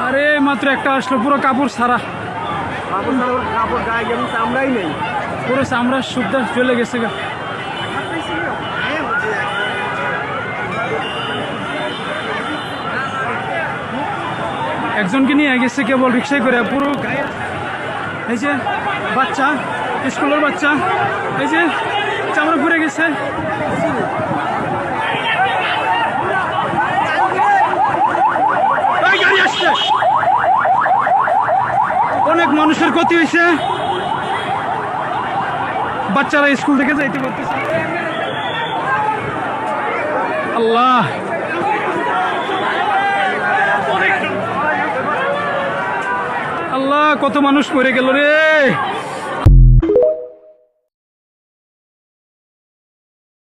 আরে মাত্র একটা আসলো, পুরো কাপড় ছাড়া, কাপড় গায়ে যেমন চামড়াই নেই, পুরো চামড়া সুদ্ধা চলে গেছে গা। একজনকে নিয়ে গেছে কেবল রিক্সায় করে, পুরো গায়ে। এই যে বাচ্চা, স্কুলের বাচ্চা, এই যে চামড়া পুড়ে গেছে। গাড়ি আসছে, অনেক মানুষের ক্ষতি হয়েছে, বাচ্চারা স্কুল থেকে যাইতে পারতেছে। আল্লাহ, আল্লাহ, কত মানুষ পড়ে গেল রে।